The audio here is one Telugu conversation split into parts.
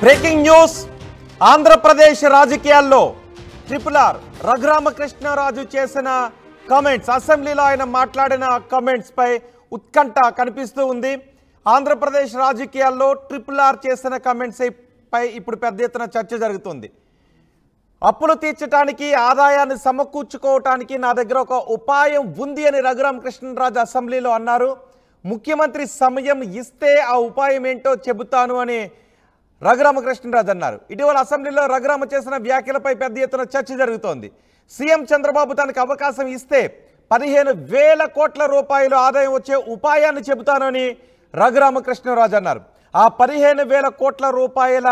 బ్రేకింగ్ న్యూస్ ఆంధ్రప్రదేశ్ రాజకీయాల్లో ట్రిపుల్ రఘురామకృష్ణరాజు చేసిన కామెంట్స్ అసెంబ్లీలో ఆయన మాట్లాడిన కామెంట్స్ పై ఉత్కంఠ కనిపిస్తూ ఉంది. ఆంధ్రప్రదేశ్ రాజకీయాల్లో ట్రిపుల్ చేసిన కామెంట్స్ పై ఇప్పుడు పెద్ద ఎత్తున చర్చ జరుగుతుంది. అప్పులు తీర్చడానికి ఆదాయాన్ని సమకూర్చుకోవటానికి నా దగ్గర ఒక ఉపాయం ఉంది అని రఘురామకృష్ణరాజు అసెంబ్లీలో అన్నారు. ముఖ్యమంత్రి సమయం ఇస్తే ఆ ఉపాయం ఏంటో చెబుతాను అని రఘురామకృష్ణరాజు అన్నారు. ఇటీవల అసెంబ్లీలో రఘురామ చేసిన వ్యాఖ్యలపై పెద్ద ఎత్తున చర్చ జరుగుతోంది. సీఎం చంద్రబాబు తనకు అవకాశం ఇస్తే 15,000 కోట్ల రూపాయలు ఆదాయం వచ్చే ఉపాయాన్ని చెబుతానని రఘురామకృష్ణరాజు అన్నారు. ఆ 15,000 కోట్ల రూపాయల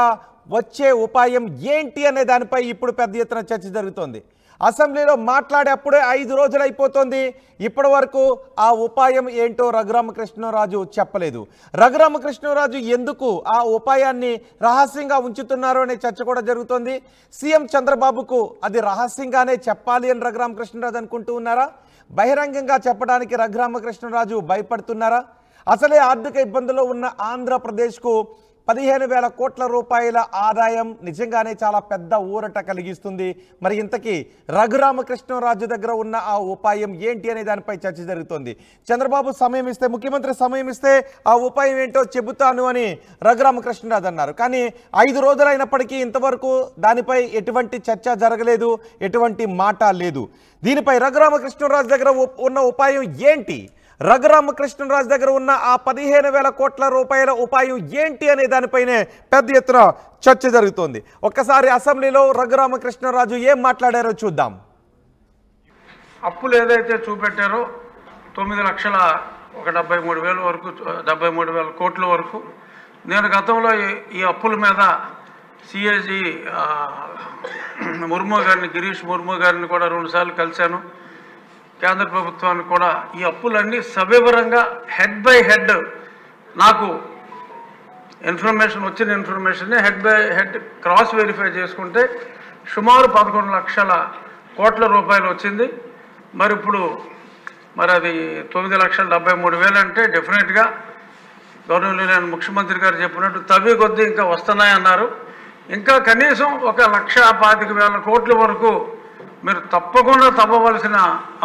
వచ్చే ఉపాయం ఏంటి అనే దానిపై ఇప్పుడు పెద్ద ఎత్తున చర్చ జరుగుతోంది. అసెంబ్లీలో మాట్లాడే అప్పుడే 5 రోజులు అయిపోతుంది. ఇప్పటి వరకు ఆ ఉపాయం ఏంటో రఘురామకృష్ణరాజు చెప్పలేదు. రఘురామకృష్ణరాజు ఎందుకు ఆ ఉపాయాన్ని రహస్యంగా ఉంచుతున్నారు అనే చర్చ కూడా జరుగుతోంది. సీఎం చంద్రబాబుకు అది రహస్యంగానే చెప్పాలి అని రఘురామకృష్ణరాజు అనుకుంటూ ఉన్నారా? బహిరంగంగా చెప్పడానికి రఘురామకృష్ణరాజు భయపడుతున్నారా? అసలే ఆర్థిక ఇబ్బందుల్లో ఉన్న ఆంధ్రప్రదేశ్కు 15,000 కోట్ల రూపాయల ఆదాయం నిజంగానే చాలా పెద్ద ఊరట కలిగిస్తుంది. మరి ఇంతకీ రఘురామకృష్ణరాజు దగ్గర ఉన్న ఆ ఉపాయం ఏంటి అనే దానిపై చర్చ జరుగుతోంది. చంద్రబాబు సమయం ఇస్తే, ముఖ్యమంత్రి సమయం ఇస్తే ఆ ఉపాయం ఏంటో చెబుతాను అని రఘురామకృష్ణరాజు అన్నారు. కానీ 5 రోజులైనప్పటికీ ఇంతవరకు దానిపై ఎటువంటి చర్చ జరగలేదు, ఎటువంటి మాట లేదు. దీనిపై రఘురామకృష్ణరాజు దగ్గర ఉన్న ఉపాయం ఏంటి, రఘురామకృష్ణరాజు దగ్గర ఉన్న ఆ 15,000 కోట్ల రూపాయల ఉపాయం ఏంటి అనే దానిపైనే పెద్ద ఎత్తున చర్చ జరుగుతోంది. ఒక్కసారి అసెంబ్లీలో రఘురామకృష్ణరాజు ఏం మాట్లాడారో చూద్దాం. అప్పులు ఏదైతే చూపెట్టారో 9,73,000 వరకు, 73,000 కోట్ల వరకు. నేను గతంలో ఈ అప్పుల మీద సిఏజీ ముర్ము గారిని, గిరీష్ ముర్ము గారిని కూడా 2 సార్లు కలిశాను. కేంద్ర ప్రభుత్వాన్ని కూడా ఈ అప్పులన్నీ సవివరంగా హెడ్ బై హెడ్ నాకు ఇన్ఫర్మేషన్, వచ్చిన ఇన్ఫర్మేషన్ని head by head cross verify చేసుకుంటే సుమారు 11 లక్షల కోట్ల రూపాయలు వచ్చింది. మరి ఇప్పుడు అది 9,73,000 అంటే డెఫినెట్గా గవర్నమెంట్ ముఖ్యమంత్రి గారు చెప్పినట్టు తవ్వి కొద్దీ ఇంకా వస్తున్నాయన్నారు. ఇంకా కనీసం 1,25,000 కోట్ల వరకు మీరు తప్పకుండా తవ్వవలసిన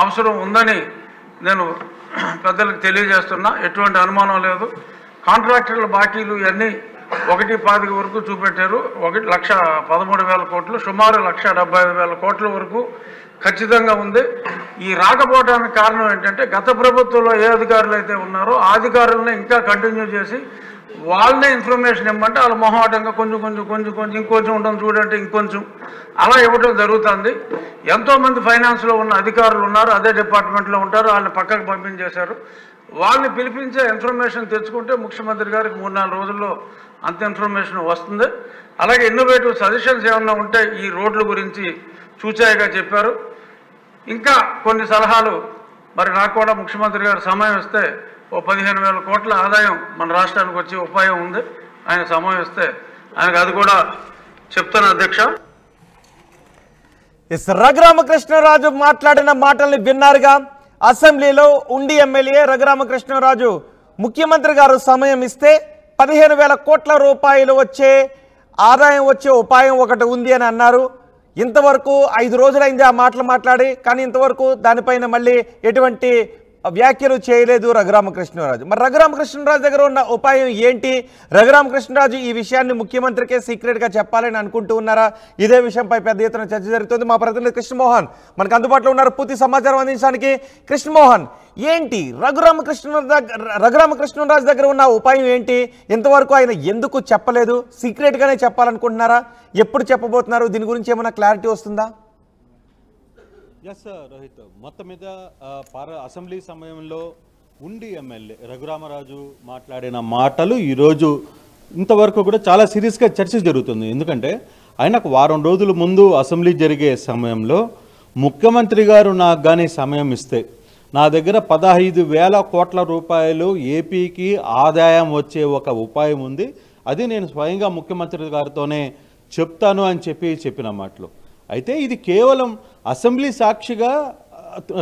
అవసరం ఉందని నేను పెద్దలకు తెలియజేస్తున్నా. ఎటువంటి అనుమానం లేదు. కాంట్రాక్టర్ల బాకీలు ఇవన్నీ 1,25,000 వరకు చూపెట్టారు. 1,13,000 కోట్లు, సుమారు 1,75,000 కోట్ల వరకు ఖచ్చితంగా ఉంది. ఈ రాకపోవడానికి కారణం ఏంటంటే గత ప్రభుత్వంలో ఏ అధికారులు అయితే ఉన్నారో ఆ అధికారులను ఇంకా కంటిన్యూ చేసి వాళ్ళనే ఇన్ఫర్మేషన్ ఇవ్వమంటే వాళ్ళు మొహమాటంగా కొంచెం ఇంకొంచెం ఉంటుంది చూడంటే ఇంకొంచెం అలా ఇవ్వడం జరుగుతుంది. ఎంతోమంది ఫైనాన్స్లో ఉన్న అధికారులు ఉన్నారు, అదే డిపార్ట్మెంట్లో ఉంటారు, వాళ్ళని పక్కకు పంపించేశారు. వాళ్ళని పిలిపించే ఇన్ఫర్మేషన్ తెచ్చుకుంటే ముఖ్యమంత్రి గారికి 3-4 రోజుల్లో అంత ఇన్ఫర్మేషన్ వస్తుంది. అలాగే ఇన్నోవేటివ్ సజెషన్స్ ఏమన్నా ఉంటే ఈ రోడ్ల గురించి చూచాయిగా చెప్పారు. ఇంకా కొన్ని సలహాలు మరి నాకు కూడా ముఖ్యమంత్రి గారు సమయం ఇస్తే 15,000 కోట్ల ఆదాయం మన రాష్ట్రానికి వచ్చే ఉపాయం ఉంది. ఆయన సమయం ఇస్తే ఆయనకు అది కూడా చెప్తాను అధ్యక్ష. రఘురామకృష్ణరాజు మాట్లాడిన మాటల్ని విన్నారుగా. అసెంబ్లీలో ఉండి ఎమ్మెల్యే రఘురామకృష్ణరాజు ముఖ్యమంత్రి గారు సమయం ఇస్తే 15,000 కోట్ల రూపాయలు వచ్చే ఆదాయం వచ్చే ఉపాయం ఒకటి ఉంది అని అన్నారు. ఇంతవరకు 5 రోజులైంది ఆ మాటలు మాట్లాడి, కానీ ఇంతవరకు దానిపైన మళ్ళీ ఎటువంటి వ్యాఖ్యలు చేయలేదు రఘురామకృష్ణరాజు. మరి రఘురామకృష్ణరాజు దగ్గర ఉన్న ఉపాయం ఏంటి? రఘురామకృష్ణరాజు ఈ విషయాన్ని ముఖ్యమంత్రికే సీక్రెట్గా చెప్పాలని అనుకుంటూ ఉన్నారా? ఇదే విషయంపై పెద్ద ఎత్తున చర్చ జరుగుతుంది. మా ప్రతినిధి కృష్ణమోహన్ మనకు అందుబాటులో ఉన్నారు పూర్తి సమాచారం అందించడానికి. కృష్ణమోహన్, ఏంటి రఘురామకృష్ణరాజు దగ్గర ఉన్న ఉపాయం ఏంటి? ఇంతవరకు ఆయన ఎందుకు చెప్పలేదు? సీక్రెట్గానే చెప్పాలనుకుంటున్నారా? ఎప్పుడు చెప్పబోతున్నారు? దీని గురించి ఏమైనా క్లారిటీ వస్తుందా? ఎస్ రోహిత్, మొత్తం మీద అసెంబ్లీ సమయంలో ఉండి ఎమ్మెల్యే రఘురామరాజు మాట్లాడిన మాటలు ఈరోజు ఇంతవరకు కూడా చాలా సీరియస్గా చర్చ జరుగుతుంది. ఎందుకంటే ఆయనకు 1 వారం రోజుల ముందు అసెంబ్లీ జరిగే సమయంలో ముఖ్యమంత్రి గారు నాకు కానీ సమయం ఇస్తే నా దగ్గర 15,000 కోట్ల రూపాయలు ఏపీకి ఆదాయం వచ్చే ఒక ఉపాయం ఉంది, అది నేను స్వయంగా ముఖ్యమంత్రి గారితోనే చెప్తాను అని చెప్పిన మాటలు. అయితే ఇది కేవలం అసెంబ్లీ సాక్షిగా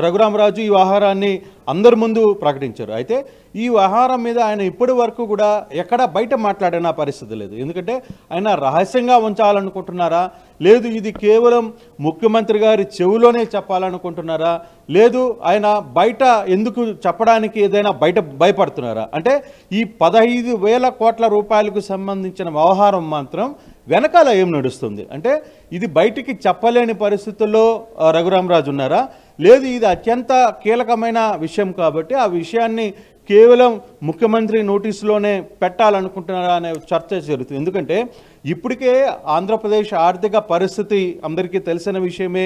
రఘురామరాజు ఈ వ్యవహారాన్ని అందరి ముందు ప్రకటించారు. అయితే ఈ వ్యవహారం మీద ఆయన ఇప్పటి వరకు కూడా ఎక్కడ బయట మాట్లాడిన పరిస్థితి లేదు. ఎందుకంటే ఆయన రహస్యంగా ఉంచాలనుకుంటున్నారా, లేదు ఇది కేవలం ముఖ్యమంత్రి గారి చెవిలోనే చెప్పాలనుకుంటున్నారా, లేదు ఆయన బయట ఎందుకు చెప్పడానికి ఏదైనా బయట భయపడుతున్నారా? అంటే ఈ 15,000 కోట్ల రూపాయలకు సంబంధించిన వ్యవహారం మాత్రం వెనకాల ఏం నడుస్తుంది అంటే ఇది బయటికి చెప్పలేని పరిస్థితుల్లో రఘురామరాజు ఉన్నారా, లేదు ఇది అత్యంత కీలకమైన విషయం కాబట్టి ఆ విషయాన్ని కేవలం ముఖ్యమంత్రి నోటీసులోనే పెట్టాలనుకుంటున్నారా అనే చర్చ జరుగుతుంది. ఎందుకంటే ఇప్పటికే ఆంధ్రప్రదేశ్ ఆర్థిక పరిస్థితి అందరికీ తెలిసిన విషయమే,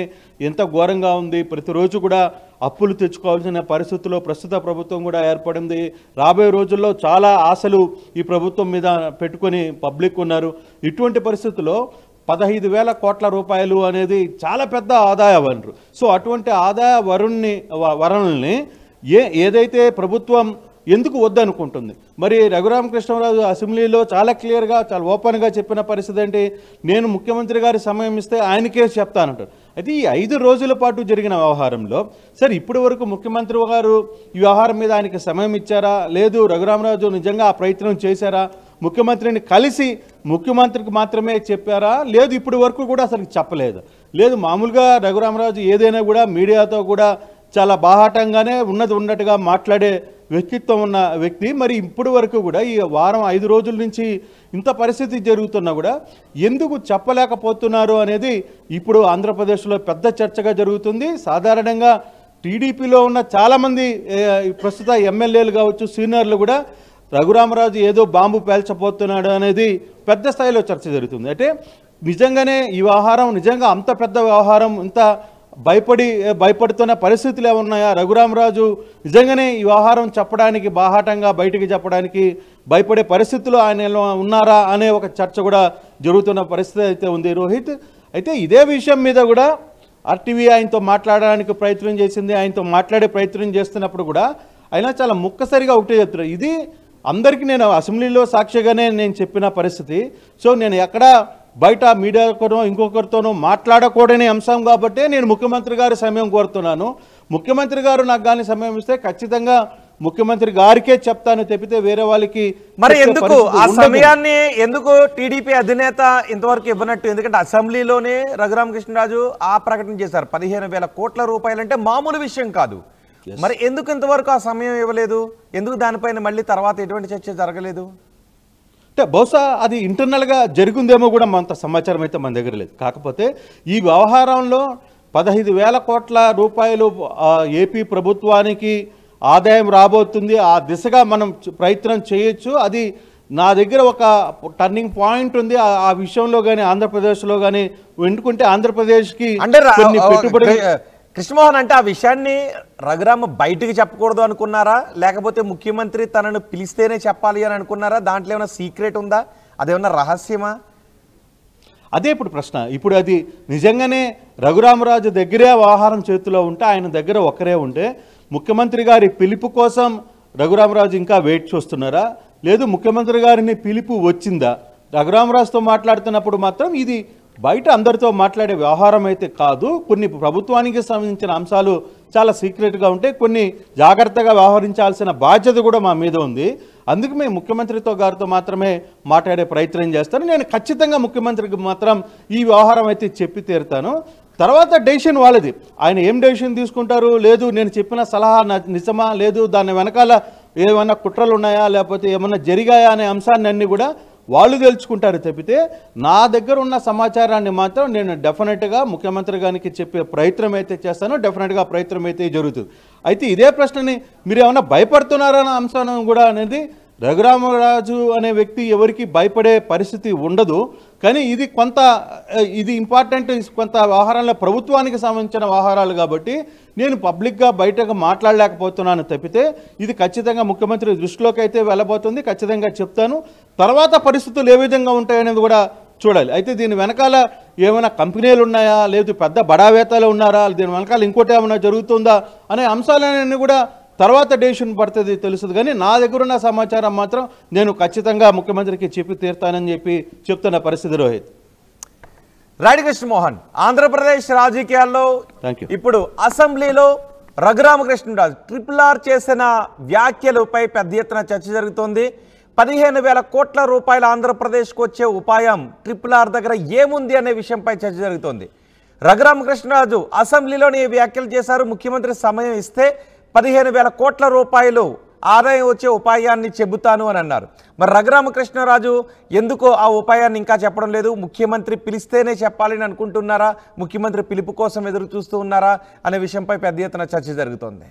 ఎంత ఘోరంగా ఉంది. ప్రతిరోజు కూడా అప్పులు తెచ్చుకోవాల్సిన పరిస్థితుల్లో ప్రస్తుత ప్రభుత్వం కూడా ఏర్పడింది. రాబోయే రోజుల్లో చాలా ఆశలు ఈ ప్రభుత్వం మీద పెట్టుకొని పబ్లిక్ ఉన్నారు. ఇటువంటి పరిస్థితుల్లో 15,000 కోట్ల రూపాయలు అనేది చాలా పెద్ద ఆదాయ వనరు. సో అటువంటి ఆదాయ వనరుల్ని ఏదైతే ప్రభుత్వం ఎందుకు వద్దనుకుంటుంది? మరి రఘురామకృష్ణరాజు అసెంబ్లీలో చాలా క్లియర్గా చాలా ఓపెన్గా చెప్పిన పరిస్థితి ఏంటి, నేను ముఖ్యమంత్రి గారి సమయం ఇస్తే ఆయనకే చెప్తానంటారు. అయితే ఈ 5 రోజుల పాటు జరిగిన వ్యవహారంలో సరే ఇప్పటి వరకు ముఖ్యమంత్రి గారు ఈ వ్యవహారం మీద ఆయనకి సమయం ఇచ్చారా, లేదు రఘురామరాజు నిజంగా ఆ ప్రయత్నం చేశారా, ముఖ్యమంత్రిని కలిసి ముఖ్యమంత్రికి మాత్రమే చెప్పారా, లేదు ఇప్పటి వరకు కూడా అసలు చెప్పలేదు. లేదు మామూలుగా రఘురామరాజు ఏదైనా కూడా మీడియాతో కూడా చాలా బాహాటంగానే ఉన్నట్టుగా మాట్లాడే వ్యక్తిత్వం ఉన్న వ్యక్తి. మరి ఇప్పటి వరకు కూడా ఈ వారం 5 రోజుల నుంచి ఇంత పరిస్థితి జరుగుతున్నా కూడా ఎందుకు చెప్పలేకపోతున్నారు అనేది ఇప్పుడు ఆంధ్రప్రదేశ్లో పెద్ద చర్చగా జరుగుతుంది. సాధారణంగా టీడీపీలో ఉన్న చాలామంది ప్రస్తుత ఎమ్మెల్యేలు కావచ్చు, సీనియర్లు కూడా రఘురామరాజు ఏదో బాంబు పేల్చబోతున్నాడు అనేది పెద్ద స్థాయిలో చర్చ జరుగుతుంది. అంటే నిజంగానే ఈ వ్యవహారం నిజంగా అంత పెద్ద వ్యవహారం, ఇంత భయపడుతున్న పరిస్థితులు ఏమున్నాయా, రఘురామరాజు నిజంగానే ఈ వ్యవహారం చెప్పడానికి బాహాటంగా బయటికి చెప్పడానికి భయపడే పరిస్థితులు ఆయన ఉన్నారా అనే ఒక చర్చ కూడా జరుగుతున్న పరిస్థితి అయితే ఉంది రోహిత్. అయితే ఇదే విషయం మీద కూడా ఆర్టీవీ ఆయనతో మాట్లాడడానికి ప్రయత్నం చేసింది. ఆయనతో మాట్లాడే ప్రయత్నం చేస్తున్నప్పుడు కూడా ఆయన చాలా ముక్కసరిగా ఒకటే చెప్తున్నారు, ఇది అందరికీ నేను అసెంబ్లీలో సాక్షిగానే నేను చెప్పిన పరిస్థితి. సో నేను ఎక్కడ బయట మీడియాతోనో ఇంకొకరితోనో మాట్లాడకూడని అంశం కాబట్టి నేను ముఖ్యమంత్రి గారి సమయం కోరుతున్నాను. ముఖ్యమంత్రి గారు నాకు కానీ సమయం ఇస్తే ఖచ్చితంగా ముఖ్యమంత్రి గారికే చెప్తాను తప్పితే వేరే వాళ్ళకి. మరి ఎందుకు ఆ సమయాన్ని ఎందుకు టీడీపీ అధినేత ఇంతవరకు ఇవ్వనట్టు? ఎందుకంటే అసెంబ్లీలోనే రఘురామకృష్ణరాజు ఆ ప్రకటన చేశారు, 15,000 కోట్ల రూపాయలు అంటే మామూలు విషయం కాదు. మరి ఎందుకు ఇంతవరకు ఆ సమయం ఇవ్వలేదు? ఎందుకు దానిపైన మళ్ళీ తర్వాత ఎటువంటి చర్చ జరగలేదు? అంటే బహుశా అది ఇంటర్నల్గా జరిగిందేమో కూడా అంత సమాచారం అయితే మన దగ్గర లేదు. కాకపోతే ఈ వ్యవహారంలో 15,000 కోట్ల రూపాయలు ఏపీ ప్రభుత్వానికి ఆదాయం రాబోతుంది, ఆ దిశగా మనం ప్రయత్నం చేయొచ్చు. అది నా దగ్గర ఒక టర్నింగ్ పాయింట్ ఉంది. ఆ విషయంలో కానీ ఆంధ్రప్రదేశ్లో కానీ ఎందుకంటే ఆంధ్రప్రదేశ్కి కొన్ని పెట్టుబడులు. కృష్ణమోహన్ అంటే ఆ విషయాన్ని రఘురామ బయటికి చెప్పకూడదు అనుకున్నారా, లేకపోతే ముఖ్యమంత్రి తనను పిలిస్తేనే చెప్పాలి అని అనుకున్నారా? దాంట్లో ఏమైనా సీక్రెట్ ఉందా, అదేమన్నా రహస్యమా? అదే ఇప్పుడు ప్రశ్న. ఇప్పుడు అది నిజంగానే రఘురామరాజు దగ్గరే వ్యవహారం చేతిలో ఉంటే, ఆయన దగ్గర ఒక్కరే ఉంటే ముఖ్యమంత్రి గారి పిలుపు కోసం రఘురామరాజు ఇంకా వెయిట్ చేస్తున్నారా, లేదు ముఖ్యమంత్రి గారిని పిలుపు వచ్చిందా? రఘురామరాజుతో మాట్లాడుతున్నప్పుడు మాత్రం ఇది బయట అందరితో మాట్లాడే వ్యవహారం అయితే కాదు, కొన్ని ప్రభుత్వానికి సంబంధించిన అంశాలు చాలా సీక్రెట్గా ఉంటాయి, కొన్ని జాగ్రత్తగా వ్యవహరించాల్సిన బాధ్యత కూడా మా మీద ఉంది, అందుకు మేము ముఖ్యమంత్రితో గారితో మాత్రమే మాట్లాడే ప్రయత్నం చేస్తాను, నేను ఖచ్చితంగా ముఖ్యమంత్రికి మాత్రం ఈ వ్యవహారం అయితే చెప్పి తీరుతాను, తర్వాత డెసిషన్ వాళ్ళది, ఆయన ఏం డెసిషన్ తీసుకుంటారు, లేదు నేను చెప్పిన సలహా నిజమా, లేదు దాని వెనకాల ఏమైనా కుట్రలు ఉన్నాయా, లేకపోతే ఏమన్నా జరిగాయా అనే అంశాన్ని అన్నీ కూడా వాళ్ళు తెలుసుకుంటారు తప్పితే నా దగ్గర ఉన్న సమాచారాన్ని మాత్రం నేను డెఫినెట్గా ముఖ్యమంత్రి గారికి చెప్పే ప్రయత్నం అయితే చేస్తాను, డెఫినెట్గా ప్రయత్నం అయితే జరుగుతుంది. అయితే ఇదే ప్రశ్నని మీరు ఏమైనా భయపడుతున్నారన్న అంశాన్ని కూడా అనేది రఘురామరాజు అనే వ్యక్తి ఎవరికి భయపడే పరిస్థితి ఉండదు, కానీ ఇది ఇంపార్టెంట్, కొంత వ్యవహారాల్లో ప్రభుత్వానికి సంబంధించిన వ్యవహారాలు కాబట్టి నేను పబ్లిక్గా బయటకు మాట్లాడలేకపోతున్నాను తప్పితే ఇది ఖచ్చితంగా ముఖ్యమంత్రి దృష్టిలోకి అయితే వెళ్ళబోతుంది, ఖచ్చితంగా చెప్తాను, తర్వాత పరిస్థితులు ఏ విధంగా ఉంటాయనేది కూడా చూడాలి. అయితే దీని వెనకాల ఏమైనా కంపెనీలు ఉన్నాయా, లేదు పెద్ద బడావేత్తలు ఉన్నారా, దీని వెనకాల ఇంకోటి ఏమైనా జరుగుతుందా అనే అంశాలన్నీ కూడా తర్వాత డెసిషన్ పడుతుంది తెలుస్తుంది, కానీ నా దగ్గర ఉన్న సమాచారం మాత్రం నేను ఖచ్చితంగా ముఖ్యమంత్రికి చెప్పి తీరుతానని చెప్పి చెప్తున్న పరిస్థితి రోహిత్. రాడి కృష్ణమోహన్, ఆంధ్రప్రదేశ్ రాజకీయాల్లో ఇప్పుడు అసెంబ్లీలో రఘురామకృష్ణరాజు RRR చేసిన వ్యాఖ్యలపై పెద్ద ఎత్తున చర్చ జరుగుతోంది. 15,000 కోట్ల రూపాయల ఆంధ్రప్రదేశ్కు వచ్చే ఉపాయం RRR దగ్గర ఏముంది అనే విషయంపై చర్చ జరుగుతోంది. రఘురామకృష్ణరాజు అసెంబ్లీలోని ఈ వ్యాఖ్యలు చేశారు. ముఖ్యమంత్రి సమయం ఇస్తే 15,000 కోట్ల రూపాయలు ఆదాయం వచ్చే ఉపాయాన్ని చెబుతాను అని అన్నారు. మరి రఘురామకృష్ణరాజు ఎందుకో ఆ ఉపాయాన్ని ఇంకా చెప్పడం లేదు? ముఖ్యమంత్రి పిలిస్తేనే చెప్పాలని అనుకుంటున్నారా? ముఖ్యమంత్రి పిలుపు కోసం ఎదురు చూస్తూ ఉన్నారా అనే విషయంపై పెద్ద ఎత్తున చర్చ జరుగుతోంది.